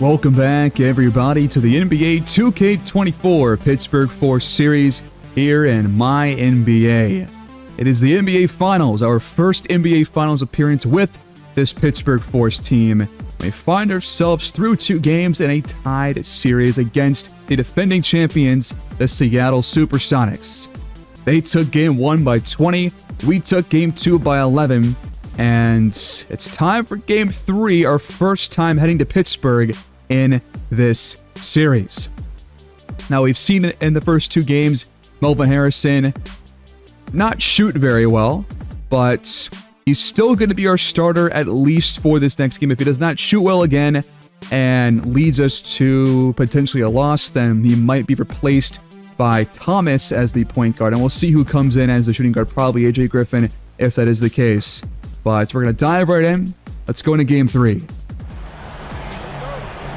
Welcome back, everybody, to the NBA 2K24 Pittsburgh Force series here in MyNBA. It is the NBA Finals, our first NBA Finals appearance with this Pittsburgh Force team. We find ourselves through 2 games in a tied series against the defending champions, the Seattle Supersonics. They took Game 1 by 20, we took Game 2 by 11, and it's time for Game 3, our first time heading to Pittsburgh in this series. Now, we've seen it in the first 2 games, Melvin Harrison not shoot very well, but he's still going to be our starter at least for this next game. If he does not shoot well again and leads us to potentially a loss, then he might be replaced by Thomas as the point guard, and we'll see who comes in as the shooting guard, probably AJ Griffin, if that is the case. But we're going to dive right in. Let's go into Game 3.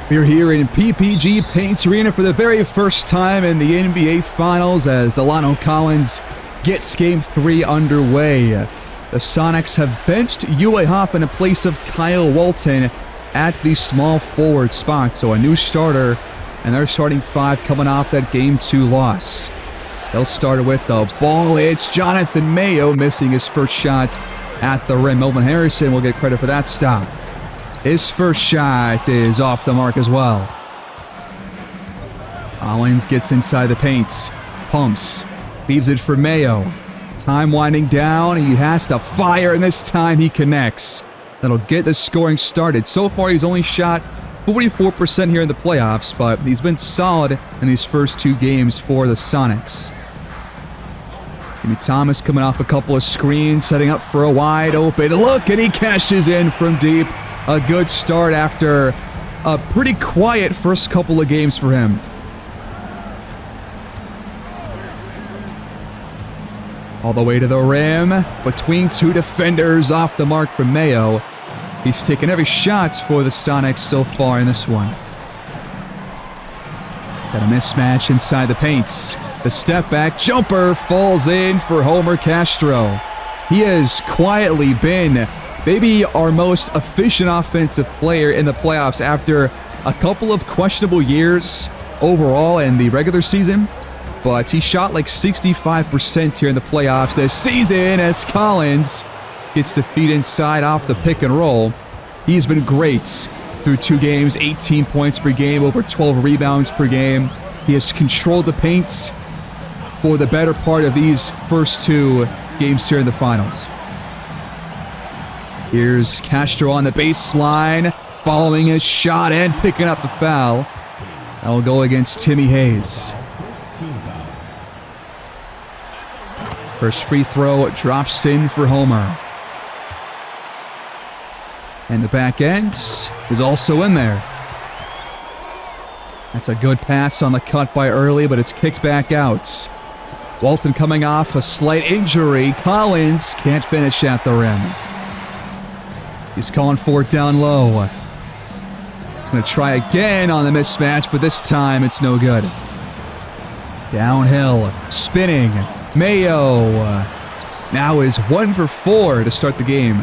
We're here in PPG Paints Arena for the very first time in the NBA Finals as Delano Collins gets Game 3 underway. The Sonics have benched Ule Hopp in place of Kyle Walton at the small forward spot, so a new starter, and they're starting 5 coming off that Game 2 loss. They'll start with the ball. It's Jonathan Mayo missing his first shot at the rim. Melvin Harrison will get credit for that stop. His first shot is off the mark as well. Collins gets inside the paint, pumps, leaves it for Mayo. Time winding down, he has to fire, and this time he connects. That'll get the scoring started. So far, he's only shot 44% here in the playoffs, but he's been solid in these first 2 games for the Sonics. Jimmy Thomas coming off a couple of screens, setting up for a wide open look, and he cashes in from deep. A good start after a pretty quiet first couple of games for him. All the way to the rim, between 2 defenders, off the mark from Mayo. He's taken every shot for the Sonics so far in this one. Got a mismatch inside the paints. The step back jumper falls in for Homer Castro. He has quietly been maybe our most efficient offensive player in the playoffs after a couple of questionable years overall in the regular season. But he shot like 65% here in the playoffs this season as Collins gets the feed inside off the pick and roll. He's been great through 2 games, 18 points per game, over 12 rebounds per game. He has controlled the paint for the better part of these first 2 games here in the finals. Here's Castro on the baseline, following his shot and picking up the foul. That will go against Timmy Hayes. First free throw drops in for Homer. And the back end is also in there. That's a good pass on the cut by Early, but it's kicked back out. Walton coming off a slight injury. Collins can't finish at the rim. He's calling for it down low. He's going to try again on the mismatch, but this time it's no good. Downhill, spinning. Mayo now is 1 for 4 to start the game.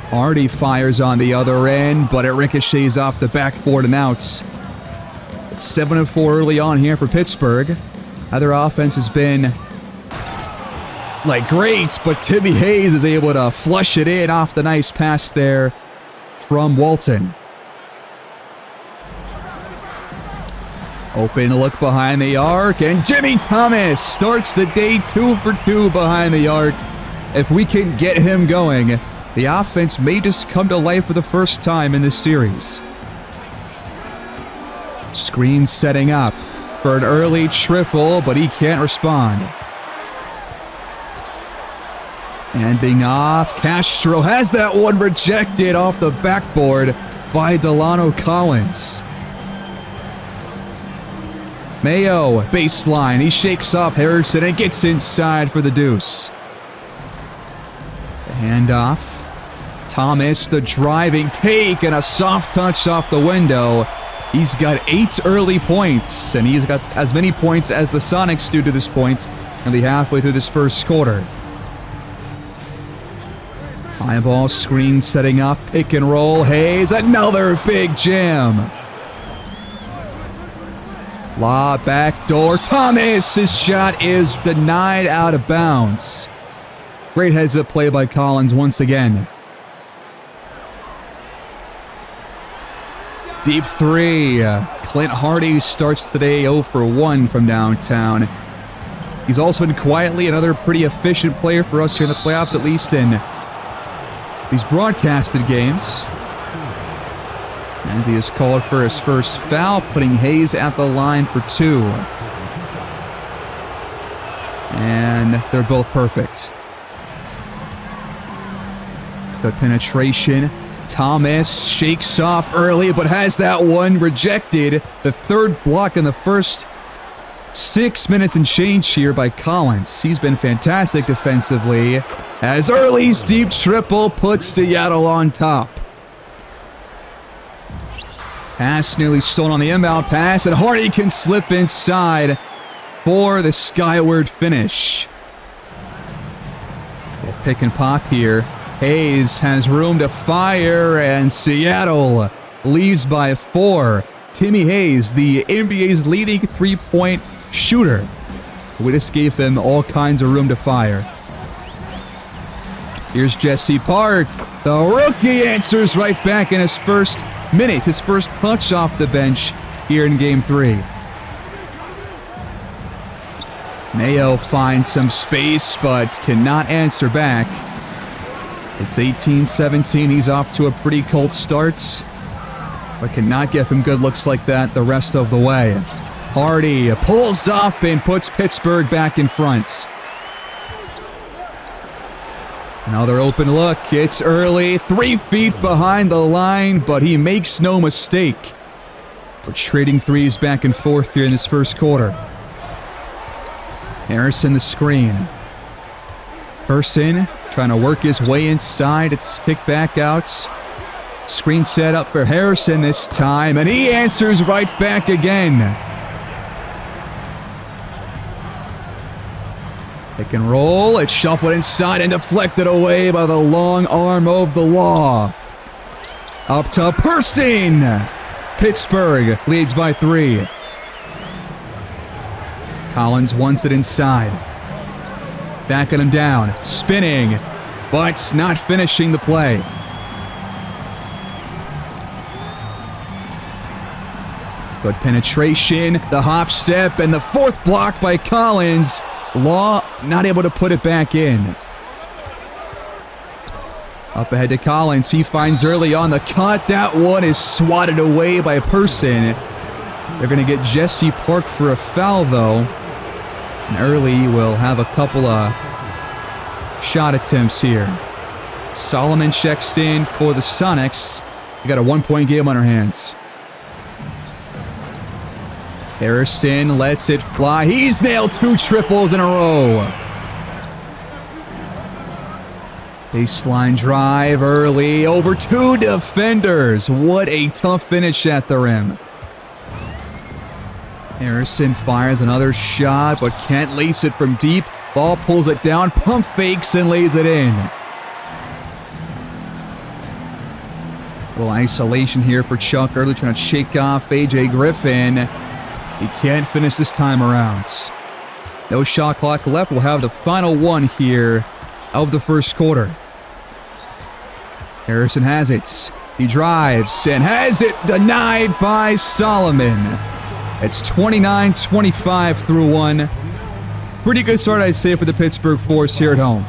Hardy fires on the other end, but it ricochets off the backboard and out. It's 7-4 early on here for Pittsburgh. Other offense has been great, but Timmy Hayes is able to flush it in off the nice pass there from Walton. Open look behind the arc, and Jimmy Thomas starts the day 2 for 2 behind the arc. If we can get him going, the offense may just come to life for the first time in this series. Screen setting up for an early triple, but he can't respond. Handing off, Castro has that one rejected off the backboard by Delano Collins. Mayo, baseline, he shakes off Harrison and gets inside for the deuce. The handoff. Thomas, the driving take, and a soft touch off the window. He's got 8 early points, and he's got as many points as the Sonics do to this point, nearly halfway through this first quarter. High ball screen setting up, pick and roll. Hayes, another big jam. Lob, backdoor. Thomas, his shot is denied out of bounds. Great heads-up play by Collins once again. Deep three. Clint Hardy starts today 0 for 1 from downtown. He's also been quietly another pretty efficient player for us here in the playoffs, at least in these broadcasted games. As he is called for his first foul, putting Hayes at the line for 2. And they're both perfect. Good penetration. Thomas shakes off early, but has that one rejected. The third block in the first 6 minutes and change here by Collins. He's been fantastic defensively. As Early's deep triple puts Seattle on top. Pass nearly stolen on the inbound pass, and Hardy can slip inside for the skyward finish. We'll pick and pop here. Hayes has room to fire, and Seattle leads by 4. Timmy Hayes, the NBA's leading three-point shooter. We just gave him all kinds of room to fire. Here's Jesse Park. The rookie answers right back in his first minute, his first touch off the bench here in Game 3. Mayo finds some space, but cannot answer back. It's 18-17. He's off to a pretty cold start, but cannot give him good looks like that the rest of the way. Hardy pulls up and puts Pittsburgh back in front. Another open look. It's Early, 3 feet behind the line, but he makes no mistake. We're trading threes back and forth here in this first quarter. Harrison the screen. Person trying to work his way inside. It's kicked back out. Screen set up for Harrison this time, and he answers right back again. Pick and roll. It's shuffled inside and deflected away by the long arm of the law. Up to Person. Pittsburgh leads by 3. Collins wants it inside. Backing him down. Spinning, but not finishing the play. Good penetration. The hop step and the fourth block by Collins. Law not able to put it back in. Up ahead to Collins. He finds Early on the cut. That one is swatted away by a Person. They're going to get Jesse Park for a foul, though. And Early will have a couple of shot attempts here. Solomon checks in for the Sonics. We got a 1-point game on our hands. Harrison lets it fly. He's nailed 2 triples in a row. Baseline drive Early over 2 defenders. What a tough finish at the rim. Harrison fires another shot, but can't lace it from deep. Ball pulls it down, pump fakes, and lays it in. A little isolation here for Chuck Early, trying to shake off A.J. Griffin. He can't finish this time around. No shot clock left. We'll have the final one here of the first quarter. Harrison has it. He drives and has it denied by Solomon. It's 29-25 through 1. Pretty good start, I'd say, for the Pittsburgh Force here at home.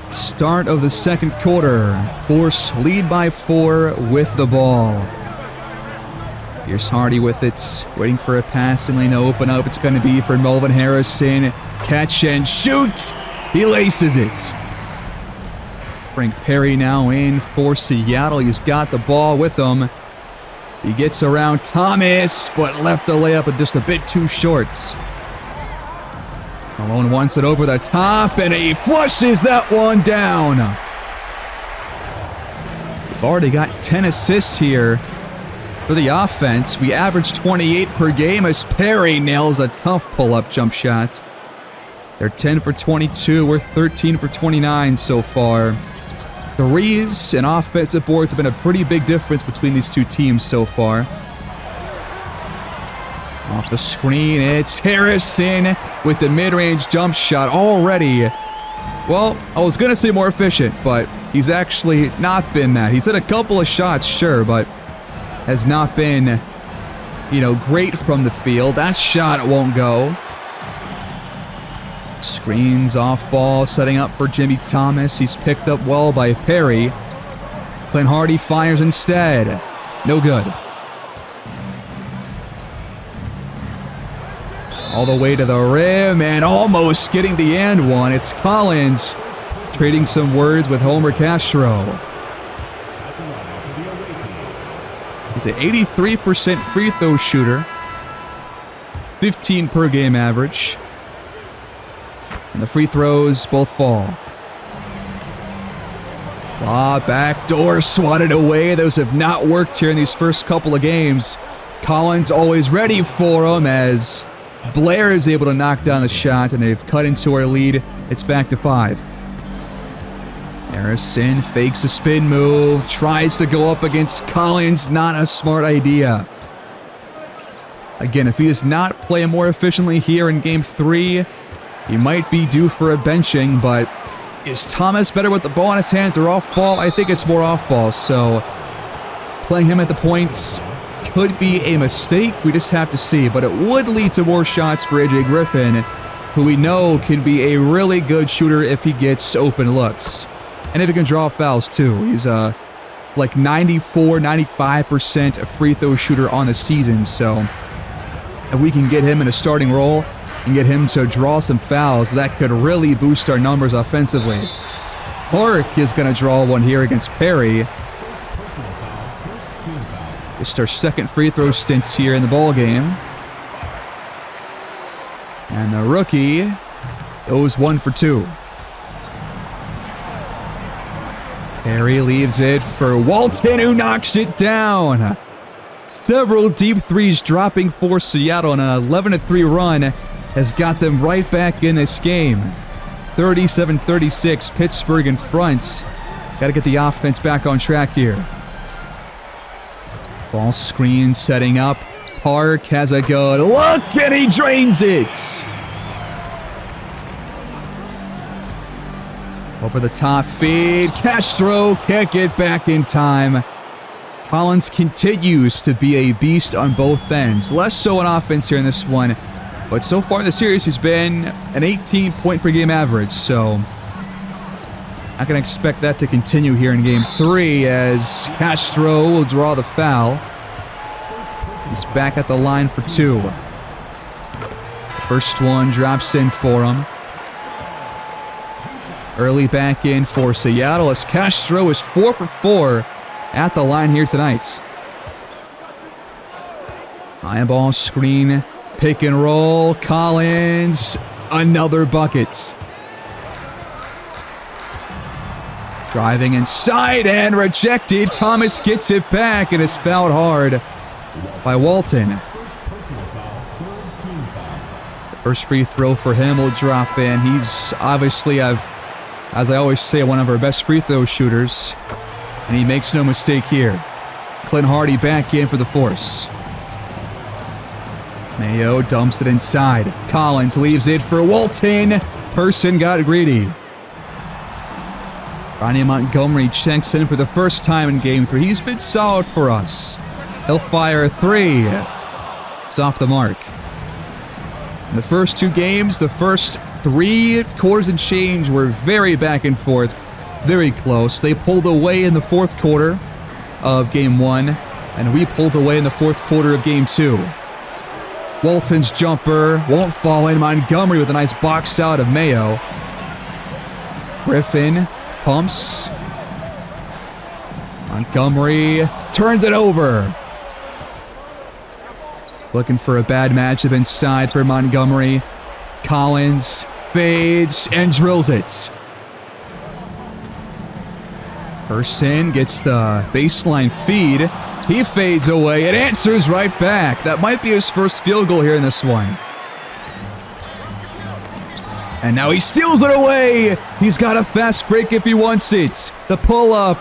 Start of the second quarter. Force lead by 4 with the ball. Here's Hardy with it, waiting for a passing lane to open up. It's going to be for Melvin Harrison. Catch and shoot. He laces it. Frank Perry now in for Seattle. He's got the ball with him. He gets around Thomas, but left the layup just a bit too short. Malone wants it over the top, and he flushes that one down. We've already got 10 assists here for the offense. We average 28 per game as Perry nails a tough pull-up jump shot. They're 10 for 22. We're 13 for 29 so far. Threes and offensive boards have been a pretty big difference between these two teams so far. Off the screen, it's Harrison with the mid-range jump shot already. Well, I was going to say more efficient, but he's actually not been that. He's hit a couple of shots, sure, but has not been, great from the field. That shot won't go. Screens off ball, setting up for Jimmy Thomas. He's picked up well by Perry. Clint Hardy fires instead. No good. All the way to the rim and almost getting the and one. It's Collins trading some words with Homer Castro. He's an 83% free throw shooter. 15 per game average. And the free throws both fall. Backdoor swatted away. Those have not worked here in these first couple of games. Collins always ready for them as Blair is able to knock down the shot, and they've cut into our lead. It's back to 5. Harrison fakes a spin move, tries to go up against Collins. Not a smart idea. Again, if he does not play more efficiently here in Game 3, he might be due for a benching, but is Thomas better with the ball in his hands or off ball? I think it's more off ball, so playing him at the points could be a mistake. We just have to see, but it would lead to more shots for AJ Griffin, who we know can be a really good shooter if he gets open looks. And if he can draw fouls too. He's like 94, 95% free throw shooter on the season, so if we can get him in a starting role and get him to draw some fouls, that could really boost our numbers offensively. Clark is going to draw one here against Perry. Just our second free throw stint here in the ball game. And the rookie goes 1 for 2. Perry leaves it for Walton, who knocks it down. Several deep threes dropping for Seattle, and an 11-3 run has got them right back in this game. 37-36, Pittsburgh in front. Got to get the offense back on track here. Ball screen setting up. Park has a good look, and he drains it. Over the top feed. Castro can't get back in time. Collins continues to be a beast on both ends. Less so on offense here in this one. But so far in the series, he's been an 18-point per game average. So not going to expect that to continue here in Game 3 as Castro will draw the foul. He's back at the line for 2. First one drops in for him. Early back in for Seattle as Castro is 4 for 4 at the line here tonight. High ball screen, pick and roll. Collins, another bucket. Driving inside and rejected. Thomas gets it back and is fouled hard by Walton. The first free throw for him will drop in. He's obviously, as I always say, one of our best free throw shooters. And he makes no mistake here. Clint Hardy back in for the Force. Mayo dumps it inside. Collins leaves it for Walton. Person got greedy. Ronnie Montgomery checks in for the first time in Game 3. He's been solid for us. He'll fire a 3. It's off the mark. In the first 2 games, the first 3 quarters and change were very back and forth. Very close. They pulled away in the fourth quarter of Game 1, and we pulled away in the fourth quarter of Game 2. Walton's jumper won't fall in. Montgomery with a nice box out of Mayo. Griffin pumps. Montgomery turns it over. Looking for a bad matchup inside for Montgomery. Collins fades and drills it. Person gets the baseline feed. He fades away and answers right back. That might be his first field goal here in this one. And now he steals it away. He's got a fast break if he wants it. The pull-up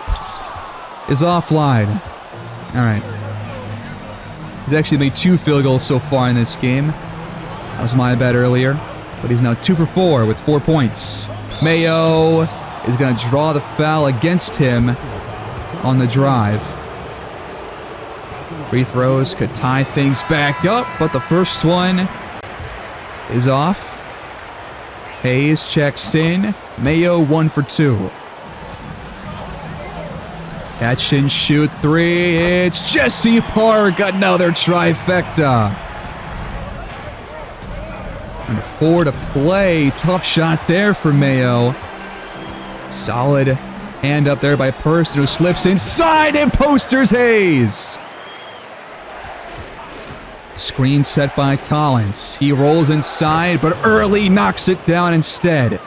is offline. All right. He's actually made 2 field goals so far in this game. That was my bad earlier. But he's now 2 for 4 with 4 points. Mayo is going to draw the foul against him on the drive. Free throws could tie things back up, but the first one is off. Hayes checks in. Mayo 1 for 2. Catch and shoot 3. It's Jesse Park. Another trifecta. And 4 to play. Tough shot there for Mayo. Solid hand up there by Person, who slips inside and posters Hayes. Screen set by Collins. He rolls inside, but Early knocks it down instead.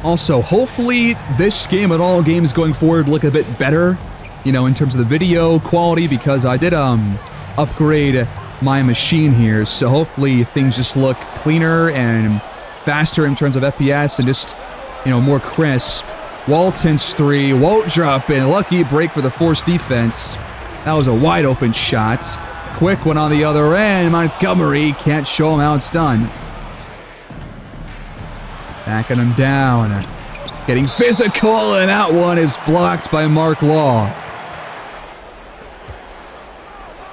Also, hopefully this game and all games going forward look a bit better, you know, in terms of the video quality, because I did upgrade my machine here, so hopefully things just look cleaner and faster in terms of FPS and just, you know, more crisp. Walton's 3 won't drop in. Lucky break for the Force defense. That was a wide open shot. Quick one on the other end. Montgomery can't show him how it's done. Backing him down. Getting physical, and that one is blocked by Mark Law.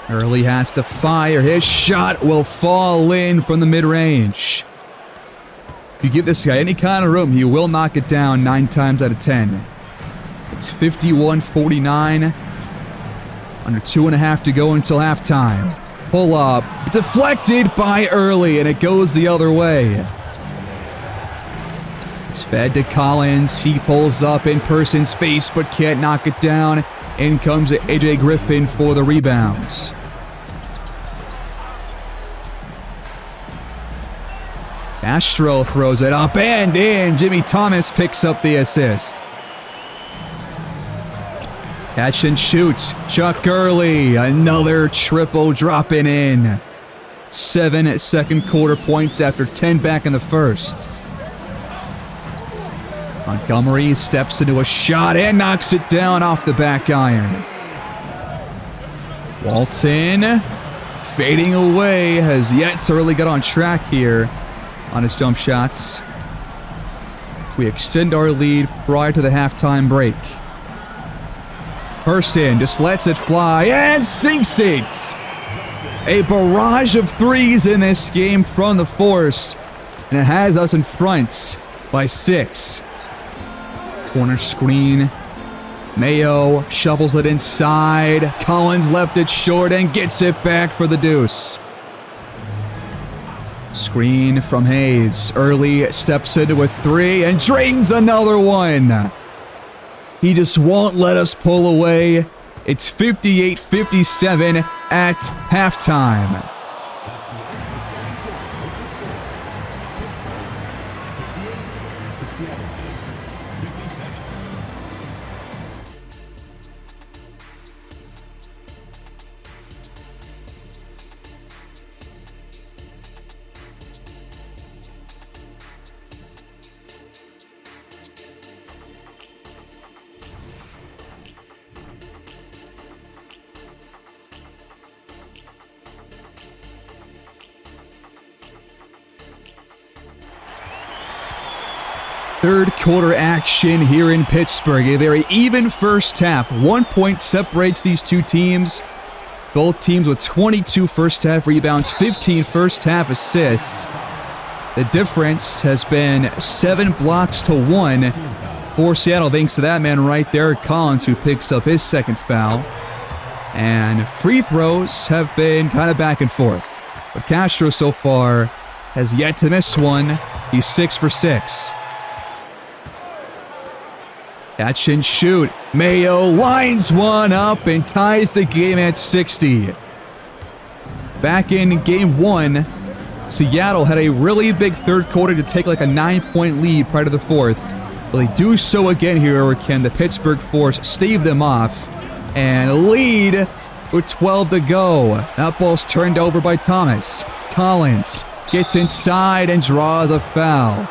Early has to fire. His shot will fall in from the mid-range. If you give this guy any kind of room, he will knock it down 9 times out of 10. It's 51-49. Under 2.5 to go until halftime. Pull up. Deflected by Early, and it goes the other way. It's fed to Collins. He pulls up in Person's face, but can't knock it down. In comes AJ Griffin for the rebounds. Castro throws it up and in. Jimmy Thomas picks up the assist. Catch and shoots. Chuck Early. Another triple dropping in. 7 second quarter points after 10 back in the first. Montgomery steps into a shot and knocks it down off the back iron. Walton fading away, has yet to really get on track here on his jump shots. We extend our lead prior to the halftime break. Person just lets it fly and sinks it. A barrage of threes in this game from the Force, and it has us in front by 6. Corner screen. Mayo shovels it inside. Collins left it short and gets it back for the deuce. Screen from Hayes. Early steps into a 3 and drains another one. He just won't let us pull away. It's 58-57 at halftime. Third quarter action here in Pittsburgh. A very even first half. 1 point separates these two teams. Both teams with 22 first half rebounds, 15 first half assists. The difference has been 7 blocks to 1 for Seattle, thanks to that man right there, Collins, who picks up his second foul. And free throws have been kind of back and forth. But Castro so far has yet to miss one. He's 6 for 6. Catch and shoot. Mayo lines one up and ties the game at 60. Back in game 1, Seattle had a really big third quarter to take like a 9-point lead prior to the fourth. But they do so again here, or can the Pittsburgh Force stave them off and lead with 12 to go. That ball's turned over by Thomas. Collins gets inside and draws a foul.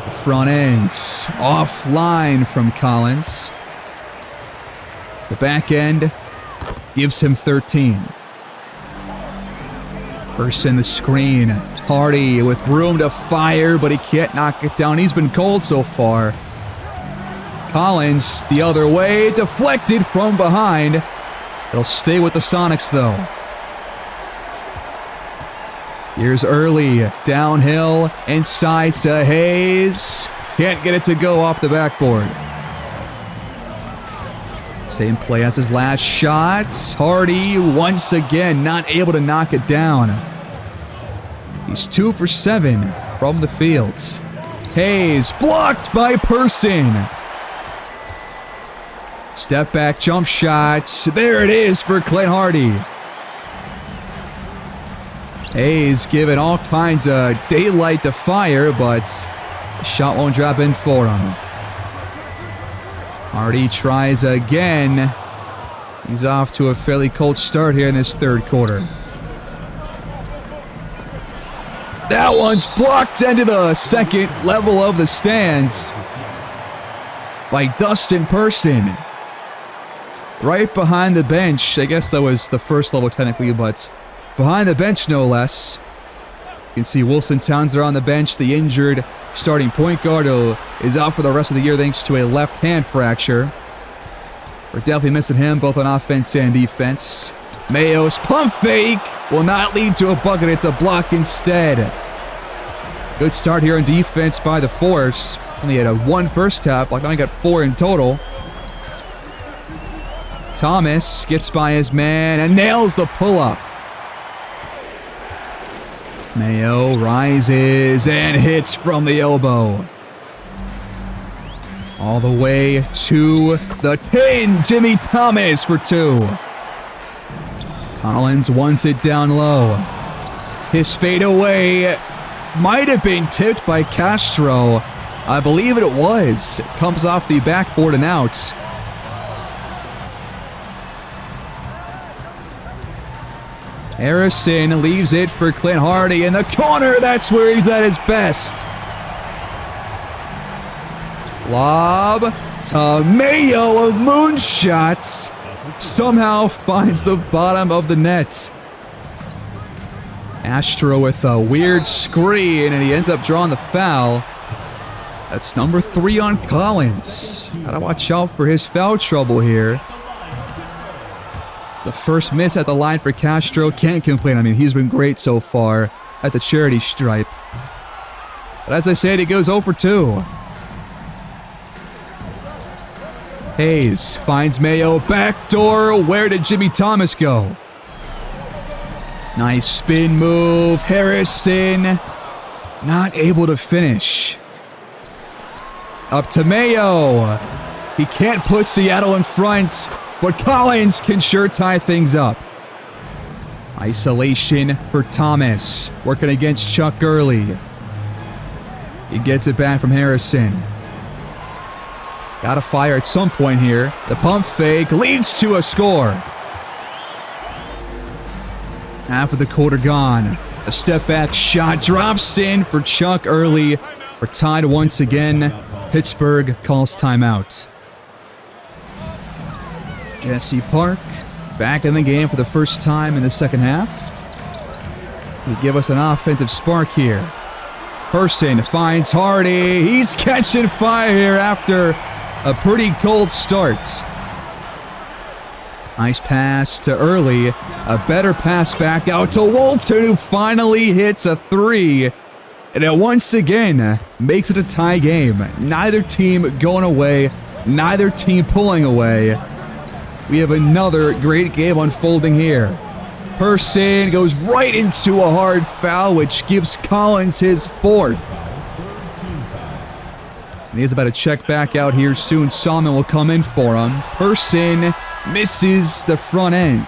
The front end offline from Collins. The back end gives him 13. Person the screen. Hardy with room to fire, but he can't knock it down. He's been cold so far. Collins the other way, deflected from behind. They'll stay with the Sonics though. Here's Early, downhill, inside to Hayes. Can't get it to go off the backboard. Same play as his last shot. Hardy once again not able to knock it down. He's 2 for 7 from the fields. Hayes blocked by Person. Step back jump shots. There it is for Clint Hardy. Hayes given all kinds of daylight to fire, but the shot won't drop in for him. Hardy tries again. He's off to a fairly cold start here in this third quarter. That one's blocked into the second level of the stands by Dustin Person. Right behind the bench. I guess that was the first level technically, but behind the bench no less. You can see Wilson Townsend on the bench. The injured starting point guard who is out for the rest of the year thanks to a left hand fracture. We're definitely missing him both on offense and defense. Mayo's pump fake will not lead to a bucket. It's a block instead. Good start here on defense by the Force. Only had a 1 first half, like now he got 4 in total. Thomas gets by his man and nails the pull-up. Mayo rises and hits from the elbow. All the way to the 10. Jimmy Thomas for 2. Collins wants it down low. His fadeaway might have been tipped by Castro. I believe it was. It comes off the backboard and out. Harrison leaves it for Clint Hardy in the corner. That's where he's at his best. Lob to Mayo, a moonshot. Somehow finds the bottom of the net. Astro with a weird screen, and he ends up drawing the foul. That's number 3 on Collins. Gotta watch out for his foul trouble here. It's the first miss at the line for Castro. Can't complain. I mean, he's been great so far at the charity stripe. But as I said, he goes 0 for 2. Hayes finds Mayo. Backdoor. Where did Jimmy Thomas go? Nice spin move. Harrison not able to finish. Up to Mayo. He can't put Seattle in front, but Collins can sure tie things up. Isolation for Thomas. Working against Chuck Gurley. He gets it back from Harrison. Gotta fire at some point here. The pump fake leads to a score. Half of the quarter gone. A step back shot drops in for Chuck Early. We're tied once again. Pittsburgh calls timeout. Jesse Park back in the game for the first time in the second half. He give us an offensive spark here. Person finds Hardy. He's catching fire here after a pretty cold start. Nice pass to Early. A better pass back out to Walton, who finally hits a 3. And it once again makes it a tie game. Neither team going away, neither team pulling away. We have another great game unfolding here. Person goes right into a hard foul, which gives Collins his 4th. And he's about to check back out here soon. Salmon will come in for him. Person misses the front end.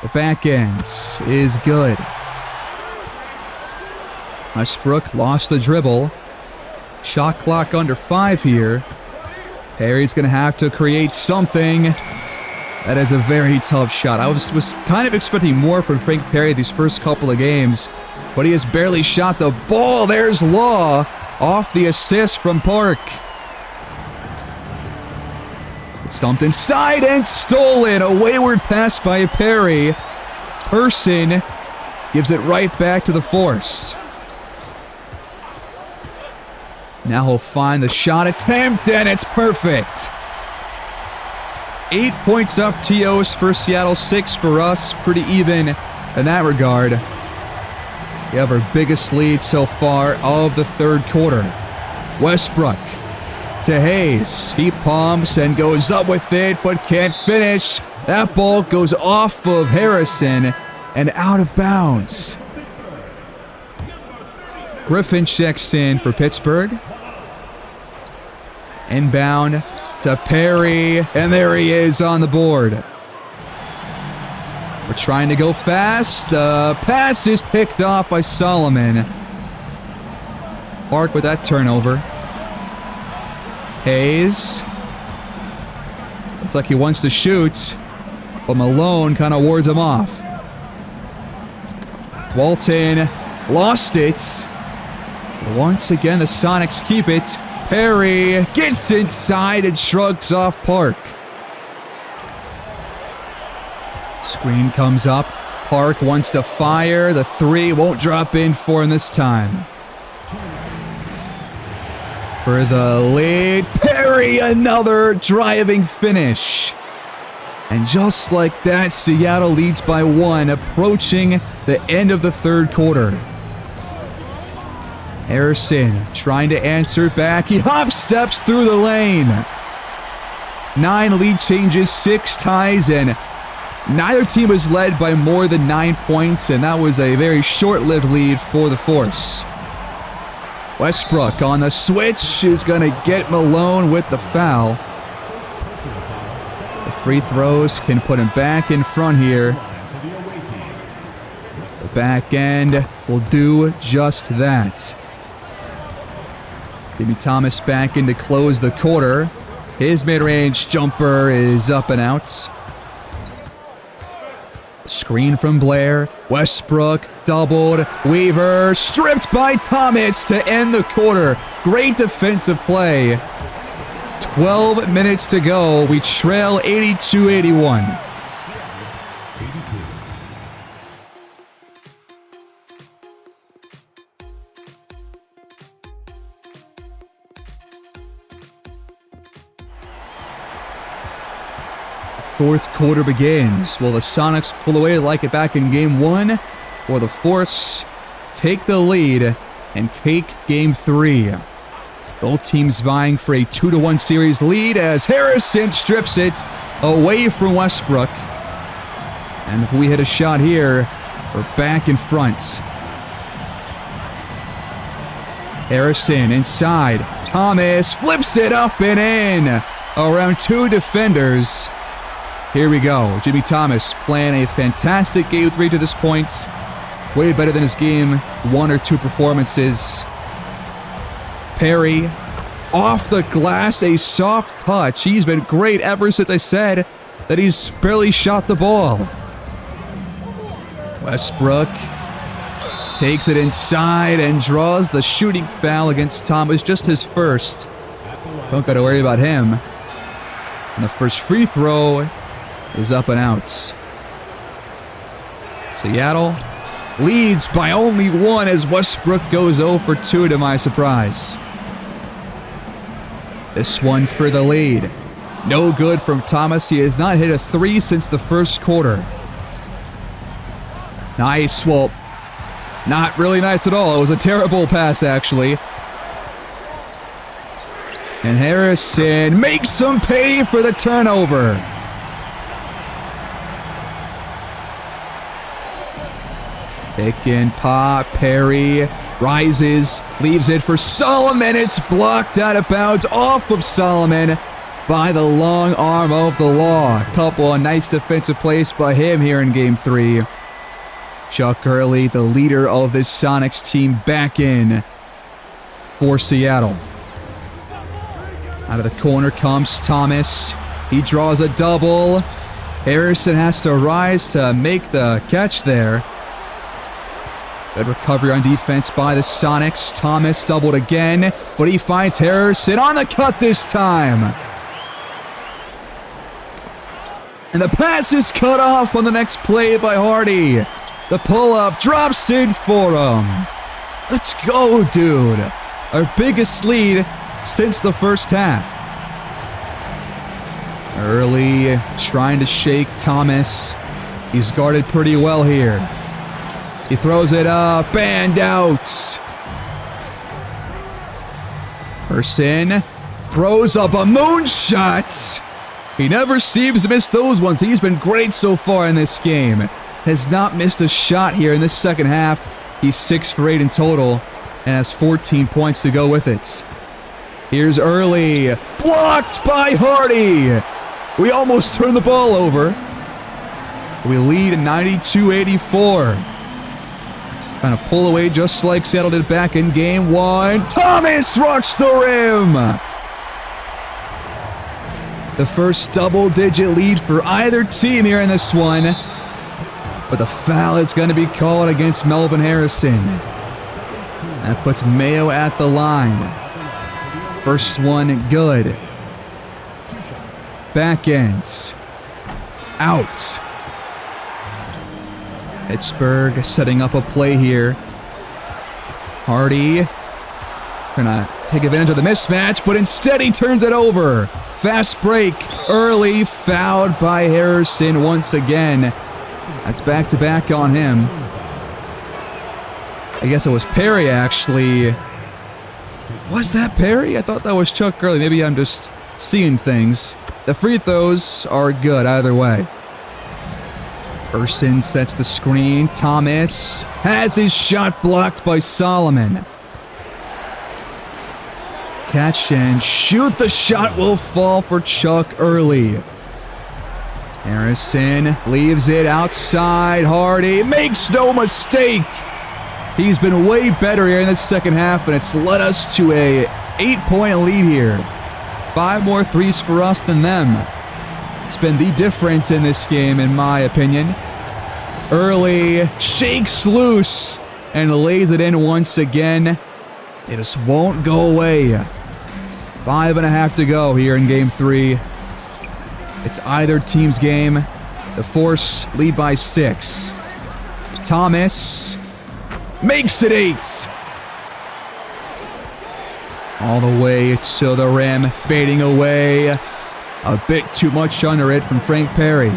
The back end is good. Westbrook lost the dribble. Shot clock under 5 here. Perry's going to have to create something. That is a very tough shot. I was kind of expecting more from Frank Perry these first couple of games, but he has barely shot the ball. There's Law off the assist from Park. It's dumped inside and stolen. A wayward pass by Perry. Person gives it right back to the Force. Now he'll find the shot attempt, and it's perfect. 8 points off TOs for Seattle, 6 for us. Pretty even in that regard. We have our biggest lead so far of the third quarter. Westbrook to Hayes. He pumps and goes up with it, but can't finish. That ball goes off of Harrison and out of bounds. Griffin checks in for Pittsburgh. Inbound to Perry, and there he is on the board. We're trying to go fast. The pass is picked off by Solomon. Park with that turnover. Hayes. Looks like he wants to shoot, but Malone kind of wards him off. Walton lost it. Once again, the Sonics keep it. Perry gets inside and shrugs off Park. Screen comes up. Park wants to fire. The 3 won't drop in for him this time. For the lead, Perry, another driving finish. And just like that, Seattle leads by 1, approaching the end of the third quarter. Harrison trying to answer back. He hop steps through the lane. 9 lead changes, 6 ties, and neither team was led by more than 9 points, and that was a very short-lived lead for the Force. Westbrook on the switch is going to get Malone with the foul. The free throws can put him back in front here. The back end will do just that. Jimmy Thomas back in to close the quarter. His mid-range jumper is up and out. Screen from Blair. Westbrook doubled. Weaver stripped by Thomas to end the quarter. Great defensive play. 12 minutes to go. We trail 82-81. Fourth quarter begins. Will the Sonics pull away like it back in Game 1? Or the Force take the lead and take Game 3? Both teams vying for a 2-1 series lead as Harrison strips it away from Westbrook. And if we hit a shot here, we're back in front. Harrison inside. Thomas flips it up and in. Around 2 defenders. Here we go. Jimmy Thomas playing a fantastic Game 3 to this point. Way better than his Game 1 or 2 performances. Perry off the glass, a soft touch. He's been great ever since I said that he's barely shot the ball. Westbrook takes it inside and draws the shooting foul against Thomas. Just his first. Don't got to worry about him. And the first free throw is up and out. Seattle leads by only 1 as Westbrook goes 0 for 2 to my surprise. This one for the lead. No good from Thomas. He has not hit a 3 since the first quarter. Nice. Well, not really nice at all. It was a terrible pass, actually. And Harrison makes him pay for the turnover. Pick and pop. Perry rises, leaves it for Solomon. It's blocked out of bounds off of Solomon. by the long arm of the law. Couple of nice defensive plays by him here in Game 3. Chuck Early, the leader of this Sonics team, back in for Seattle. Out of the corner comes Thomas. He draws a double. Harrison has to rise to make the catch there. Good recovery on defense by the Sonics. Thomas doubled again, but he finds Harrison on the cut this time. And the pass is cut off on the next play by Hardy. The pull-up drops in for him. Let's go, dude. Our biggest lead since the first half. Early trying to shake Thomas. He's guarded pretty well here. He throws it up and out. Person throws up a moonshot. He never seems to miss those ones. He's been great so far in this game. Has not missed a shot here in this second half. He's 6 for 8 in total and has 14 points to go with it. Here's Early. Blocked by Hardy. We almost turned the ball over. We lead 92-84. Trying to pull away just like Seattle did back in Game 1. Thomas rocks the rim. The first double-digit lead for either team here in this one. But the foul is going to be called against Melvin Harrison. That puts Mayo at the line. First one good. Back end. Out. Pittsburgh setting up a play here. Hardy gonna take advantage of the mismatch, but instead he turns it over. Fast break. Early fouled by Harrison once again. That's back-to-back on him. I guess it was Perry, actually. Was that Perry? I thought that was Chuck Early. Maybe I'm just seeing things. The free throws are good either way. Person sets the screen. Thomas has his shot blocked by Solomon. Catch and shoot. The shot will fall for Chuck Early. Harrison leaves it outside. Hardy makes no mistake. He's been way better here in the second half, and it's led us to a 8-point lead here. 5 more threes for us than them. It's been the difference in this game, in my opinion. Early shakes loose and lays it in once again. It just won't go away. 5.5 to go here in Game 3. It's either team's game. The Force lead by 6. Thomas makes it 8. All the way to the rim, fading away. A bit too much under it from Frank Perry.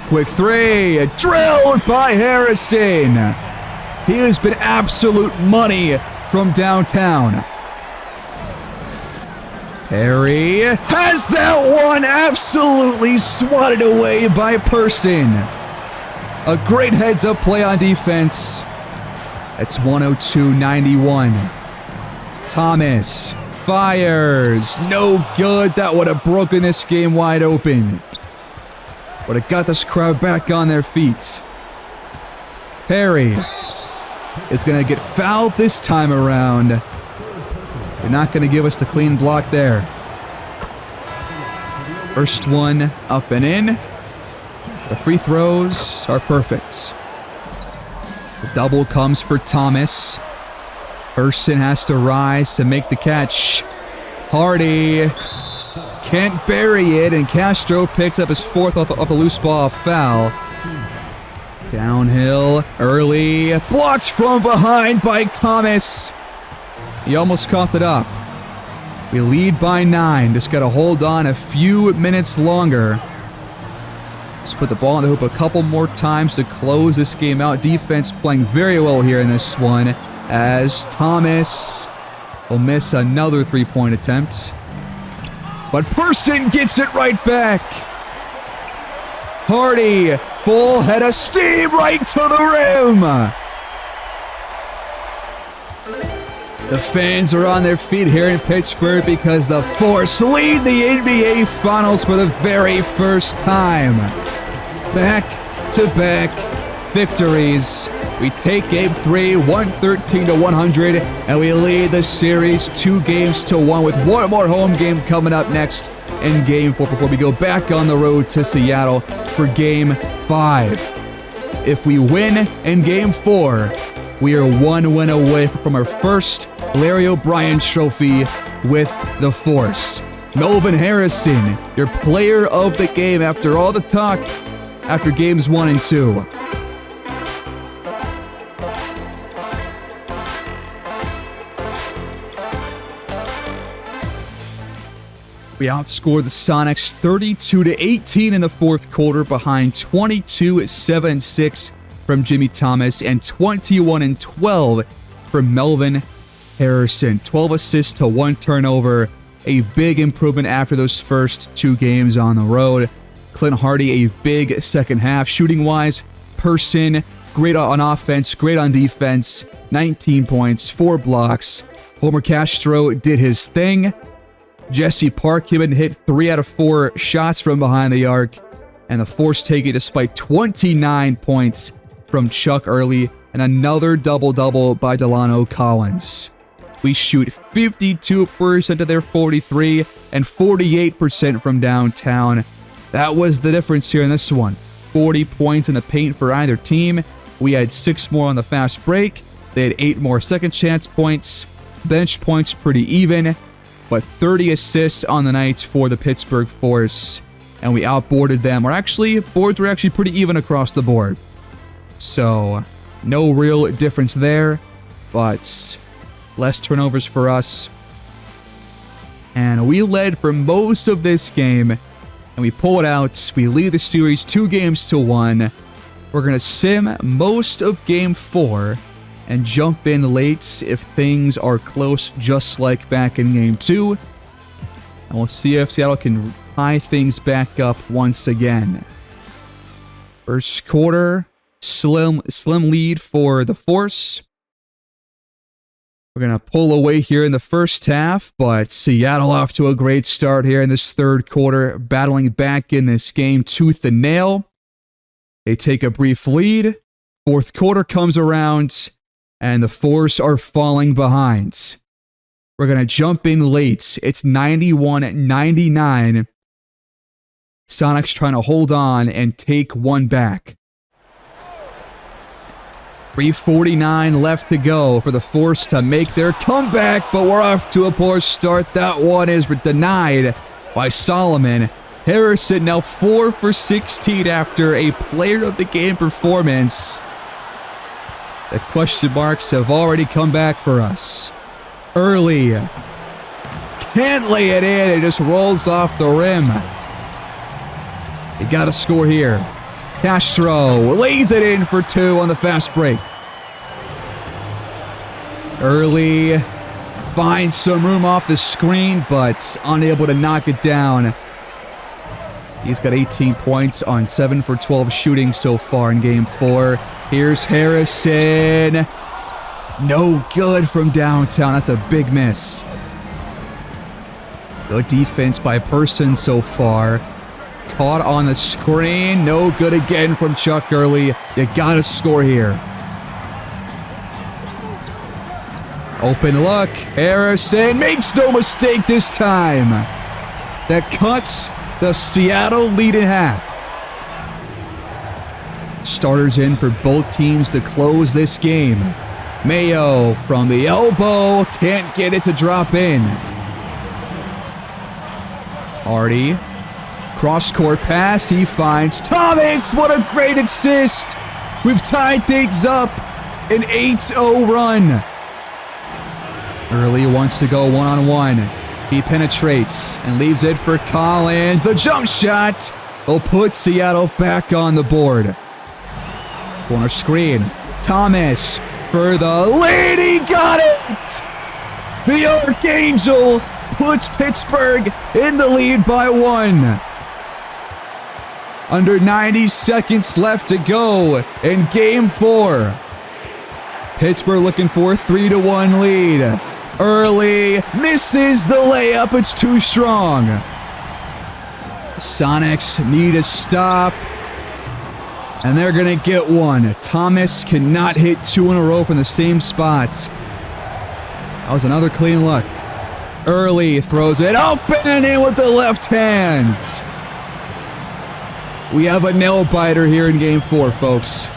Quick three, drilled by Harrison. He has been absolute money from downtown. Perry has that one absolutely swatted away by Person. A great heads-up play on defense. It's 102-91. Thomas fires. No good. That would have broken this game wide open. Would have got this crowd back on their feet. Perry is going to get fouled this time around. They're not going to give us the clean block there. First one up and in. The free throws are perfect. The double comes for Thomas. Person has to rise to make the catch. Hardy can't bury it, and Castro picks up his 4th off the loose ball foul. Downhill, Early, blocked from behind by Thomas. He almost coughed it up. We lead by 9. Just got to hold on a few minutes longer. Just put the ball in the hoop a couple more times to close this game out. Defense playing very well here in this one, as Thomas will miss another 3-point attempt. But Person gets it right back. Hardy, full head of steam right to the rim. The fans are on their feet here in Pittsburgh because the Force lead the NBA Finals for the very first time. Back-to-back victories. We take Game 3, 113-100, and we lead the series 2-1 with one more home game coming up next in Game 4 before we go back on the road to Seattle for Game 5. If we win in Game 4, we are one win away from our first Larry O'Brien trophy with the Force. Melvin Harrison, your player of the game after all the talk after Games 1 and 2. We outscored the Sonics 32-18 in the fourth quarter behind 22-7-6 from Jimmy Thomas and 21-12 from Melvin Harrison. 12 assists to 1 turnover. A big improvement after those first 2 games on the road. Clint Hardy, a big second half. Shooting-wise, Person, great on offense, great on defense. 19 points, 4 blocks. Homer Castro did his thing. Jesse Park came in and hit 3 out of 4 shots from behind the arc. And the Force take it despite 29 points from Chuck Early and another double-double by Delano Collins. We shoot 52% of their 43 and 48% from downtown. That was the difference here in this one. 40 points in the paint for either team. We had 6 more on the fast break. They had 8 more second chance points. Bench points pretty even, but 30 assists on the night for the Pittsburgh Force. And we outboarded them. Boards were actually pretty even across the board. So, no real difference there, but less turnovers for us. And we led for most of this game, and we pull it out. We lead the series 2-1. We're going to sim most of Game 4 and jump in late if things are close, just like back in Game 2. And we'll see if Seattle can tie things back up once again. First quarter, slim lead for the Force. We're going to pull away here in the first half, but Seattle off to a great start here in this third quarter, battling back in this game tooth and nail. They take a brief lead. Fourth quarter comes around, and the Force are falling behind. We're going to jump in late. It's 91-99. Sonics trying to hold on and take one back. 3:49 left to go for the Force to make their comeback, but we're off to a poor start. That one is denied by Solomon. Harrison now 4 for 16 after a player of the game performance. The question marks have already come back for us. Early. Can't lay it in. It just rolls off the rim. They got to score here. Castro lays it in for 2 on the fast break. Early finds some room off the screen, but unable to knock it down. He's got 18 points on 7 for 12 shooting so far in Game 4. Here's Harrison. No good from downtown. That's a big miss. Good defense by Person so far. Caught on the screen. No good again from Chuck Early. You gotta score here. Open look. Harrison makes no mistake this time. That cuts the Seattle lead in half. Starters in for both teams to close this game. Mayo from the elbow. Can't get it to drop in. Hardy. Cross-court pass. He finds Thomas. What a great assist. We've tied things up. An 8-0 run. Early wants to go one-on-one. He penetrates and leaves it for Collins. The jump shot will put Seattle back on the board. Corner screen. Thomas for the lead. He got it! The Archangel puts Pittsburgh in the lead by 1. Under 90 seconds left to go in Game 4. Pittsburgh looking for a 3-1 lead. Early. Misses the layup. It's too strong. Sonics need a stop. And they're going to get one. Thomas cannot hit 2 in a row from the same spot. That was another clean look. Early throws it open and in with the left hand. We have a nail biter here in Game 4, folks.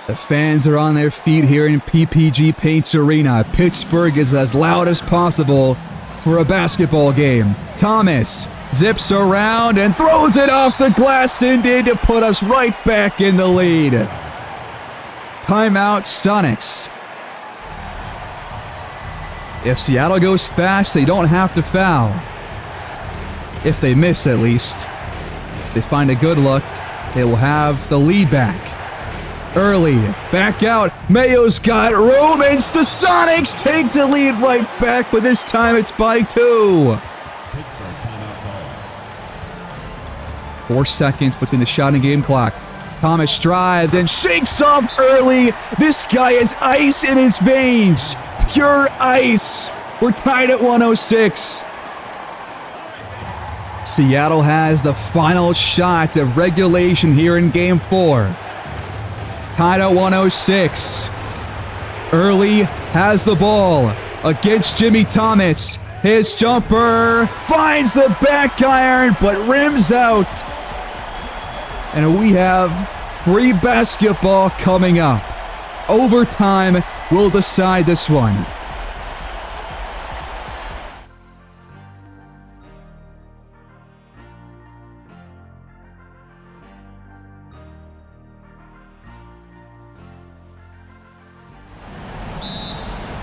The fans are on their feet here in PPG Paints Arena. Pittsburgh is as loud as possible for a basketball game. Thomas zips around and throws it off the glass and in to put us right back in the lead. Timeout, Sonics. If Seattle goes fast, they don't have to foul. If they miss, at least. If they find a good look, they will have the lead back. Early, back out. Mayo's got room, and the Sonics take the lead right back, but this time it's by 2. 4 seconds between the shot and game clock. Thomas drives and shakes off Early. This guy has ice in his veins. Pure ice. We're tied at 106. Seattle has the final shot of regulation here in Game 4. Tied at 106. Early has the ball against Jimmy Thomas. His jumper finds the back iron, but rims out. And we have free basketball coming up. Overtime will decide this one.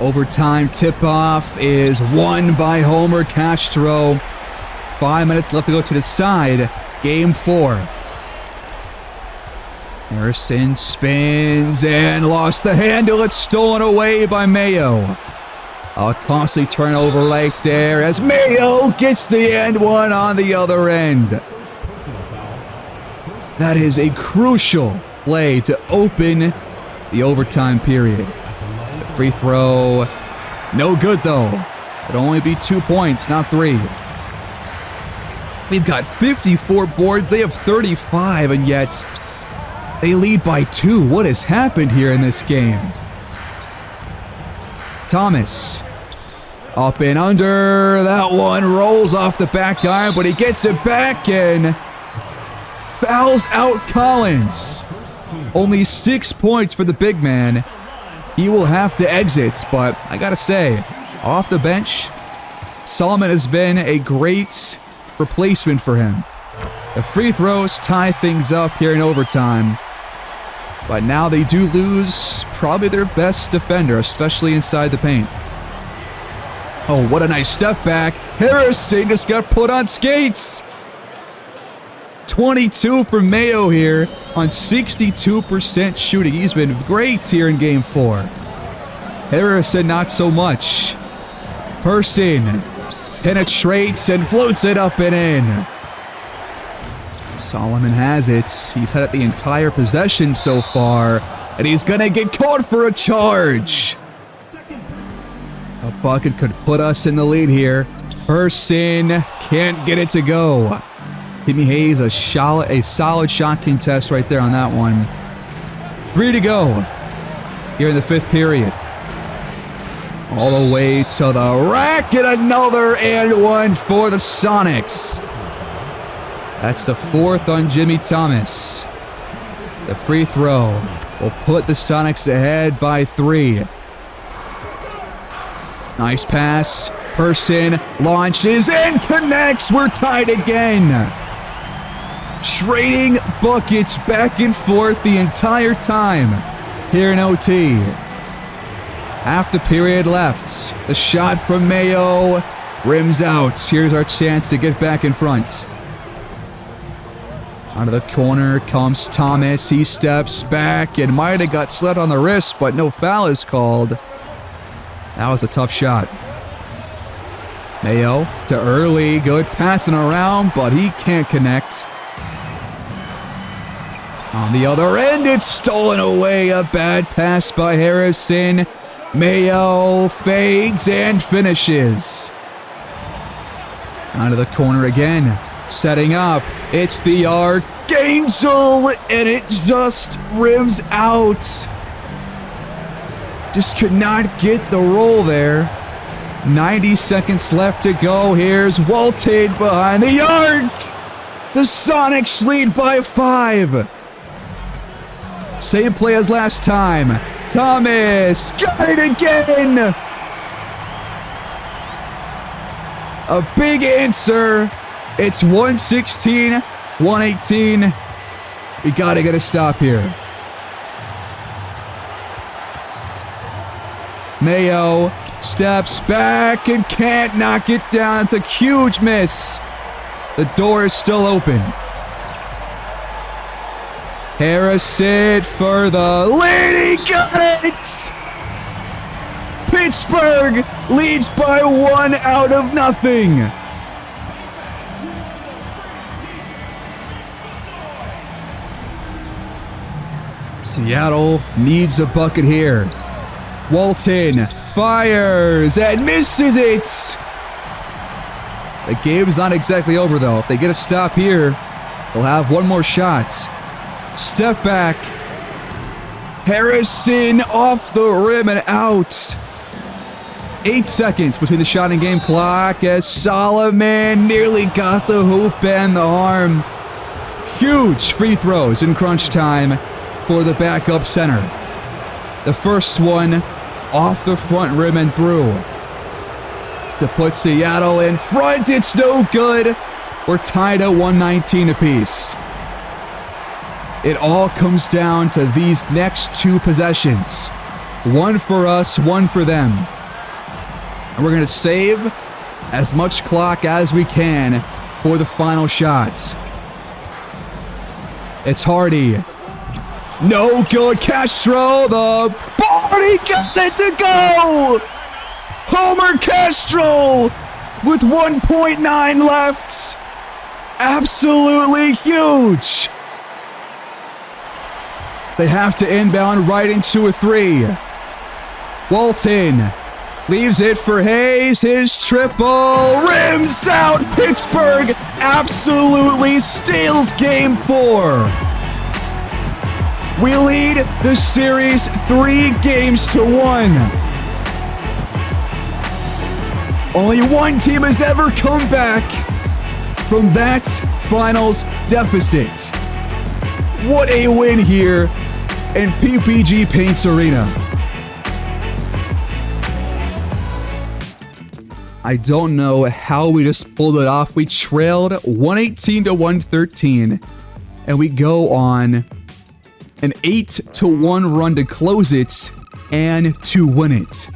Overtime tip-off is won by Homer Castro. 5 minutes left to go to decide Game 4. Harrison spins and lost the handle. It's stolen away by Mayo. A costly turnover right there as Mayo gets the and one on the other end. That is a crucial play to open the overtime period. The free throw, no good though. It'll only be 2 points, not 3. We've got 54 boards. They have 35, and yet they lead by 2. What has happened here in this game? Thomas. Up and under. That one rolls off the back iron, but he gets it back and fouls out Collins. Only 6 points for the big man. He will have to exit, but I gotta say, off the bench, Solomon has been a great replacement for him. The free throws tie things up here in overtime. But now they do lose probably their best defender, especially inside the paint. Oh, what a nice step back. Harrison just got put on skates. 22 for Mayo here on 62% shooting. He's been great here in Game 4. Harrison, not so much. Person penetrates and floats it up and in. Solomon has it. He's had it the entire possession so far, and he's going to get caught for a charge. A bucket could put us in the lead here. Person can't get it to go. Timmy Hayes, a solid shot contest right there on that one. 3 to go here in the 5th period. All the way to the rack, and another and one for the Sonics. That's the 4th on Jimmy Thomas. The free throw will put the Sonics ahead by 3. Nice pass. Person launches and connects. We're tied again. Trading buckets back and forth the entire time here in OT. Half the period left. The shot from Mayo rims out. Here's our chance to get back in front. Out of the corner comes Thomas. He steps back and might have got slapped on the wrist, but no foul is called. That was a tough shot. Mayo to Early. Good passing around, but he can't connect. On the other end, it's stolen away. A bad pass by Harrison. Mayo fades and finishes. Out of the corner again. Setting up. It's the Archangel, and it just rims out. Just could not get the roll there. 90 seconds left to go. Here's Walton behind the arc. The Sonics lead by 5. Same play as last time. Thomas got it again. A big answer. It's 116, 118. We gotta get a stop here. Mayo steps back and can't knock it down. It's a huge miss. The door is still open. Harrison for the lead. He got it! Pittsburgh leads by 1 out of nothing. Seattle needs a bucket here. Walton fires and misses it. The game's not exactly over, though. If they get a stop here, they'll have one more shot. Step back. Harrison off the rim and out. 8 seconds between the shot and game clock as Solomon nearly got the hoop and the arm. Huge free throws in crunch time for the backup center. The first one off the front rim and through. To put Seattle in front, it's no good. We're tied at 119 apiece. It all comes down to these next 2 possessions. One for us, one for them. And we're going to save as much clock as we can for the final shots. It's Hardy. No good. Castro, the body got it to go. Homer Castro with 1.9 left. Absolutely huge. They have to inbound right into a 3. Walton leaves it for Hayes. His triple rims out. Pittsburgh absolutely steals game 4. We lead the series 3 games to 1. Only one team has ever come back from that finals deficit. What a win here in PPG Paints Arena. I don't know how we just pulled it off. We trailed 118 to 113, and we go on an 8-1 run to close it and to win it.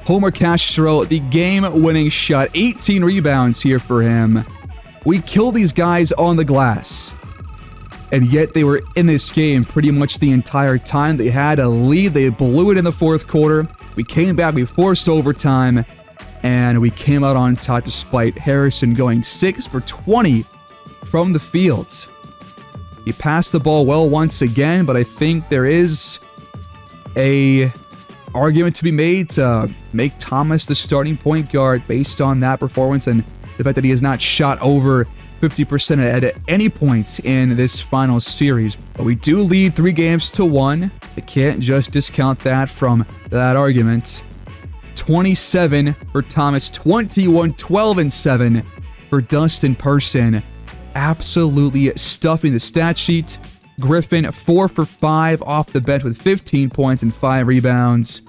Homer Castro, the game-winning shot, 18 rebounds here for him. We kill these guys on the glass, and yet they were in this game pretty much the entire time. They had a lead. They blew it in the 4th quarter. We came back. We forced overtime, and we came out on top despite Harrison going 6 for 20 from the field. He passed the ball well once again, but I think there is a argument to be made to make Thomas the starting point guard based on that performance and the fact that he has not shot over 50% at any point in this final series. But we do lead 3 games to 1. I can't just discount that from that argument. 27 for Thomas, 21, 12, and 7 for Dustin Person. Absolutely stuffing the stat sheet. Griffin, 4 for 5 off the bench with 15 points and 5 rebounds.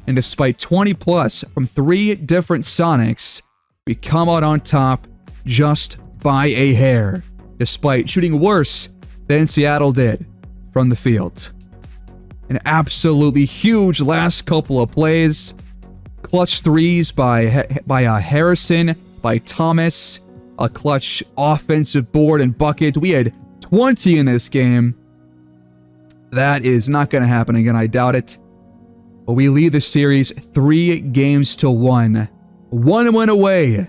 And despite 20 plus from 3 different Sonics, we come out on top just by a hair, despite shooting worse than Seattle did from the field. An absolutely huge last couple of plays. Clutch threes by Harrison, by Thomas. A clutch offensive board and bucket. We had 20 in this game. That is not going to happen again. I doubt it. But we lead the series 3 games to 1. 1 win away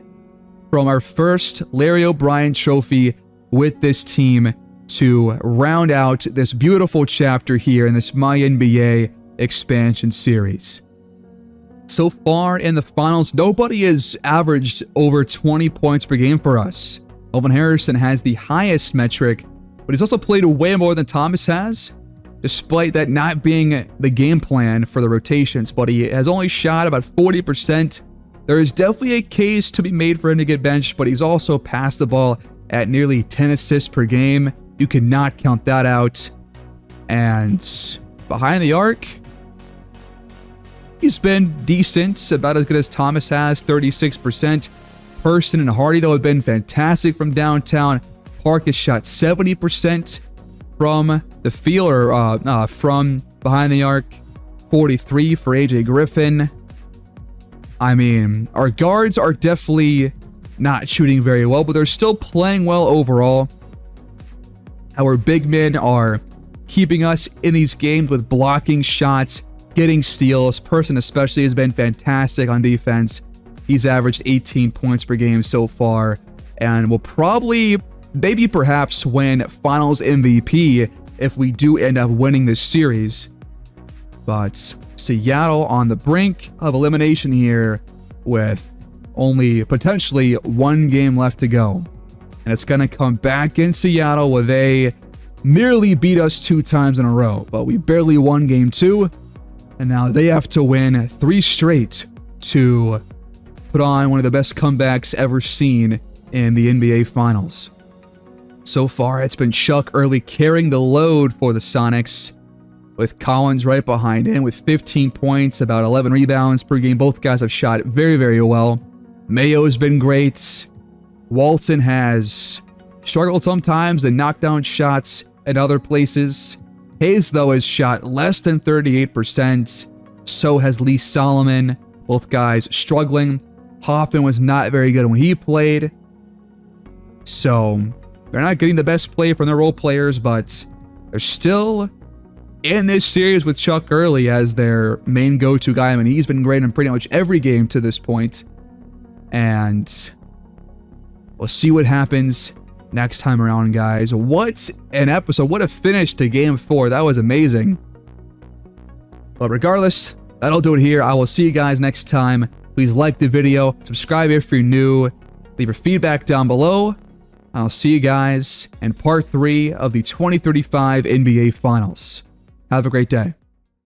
from our first Larry O'Brien trophy with this team to round out this beautiful chapter here in this MyNBA expansion series. So far in the finals, nobody has averaged over 20 points per game for us. Elvin Harrison has the highest metric, but he's also played way more than Thomas has, despite that not being the game plan for the rotations. But he has only shot about 40%. There is definitely a case to be made for him to get benched, but he's also passed the ball at nearly 10 assists per game. You cannot count that out. And behind the arc, he's been decent, about as good as Thomas has, 36%. Person and Hardy, though, have been fantastic from downtown. Park has shot 70% from the field, or from behind the arc. 43 for AJ Griffin. I mean, our guards are definitely not shooting very well, but they're still playing well overall. Our big men are keeping us in these games with blocking shots, getting steals. Person especially has been fantastic on defense. He's averaged 18 points per game so far, and will probably, maybe perhaps, win Finals MVP if we do end up winning this series. But Seattle on the brink of elimination here with only potentially one game left to go. And it's going to come back in Seattle where they nearly beat us 2 times in a row, but we barely won game 2. And now they have to win 3 straight to put on one of the best comebacks ever seen in the NBA Finals. So far, it's been Chuck Early carrying the load for the Sonics, with Collins right behind him with 15 points, about 11 rebounds per game. Both guys have shot very, very well. Mayo has been great. Walton has struggled sometimes and knocked down shots at other places. Hayes, though, has shot less than 38%. So has Lee Solomon. Both guys struggling. Hoffman was not very good when he played. So they're not getting the best play from their role players, but they're still in this series with Chuck Early as their main go-to guy. I mean, he's been great in pretty much every game to this point. And we'll see what happens next time around, guys. What an episode. What a finish to Game 4. That was amazing. But regardless, that'll do it here. I will see you guys next time. Please like the video. Subscribe if you're new. Leave your feedback down below. And I'll see you guys in part 3 of the 2035 NBA Finals. Have a great day.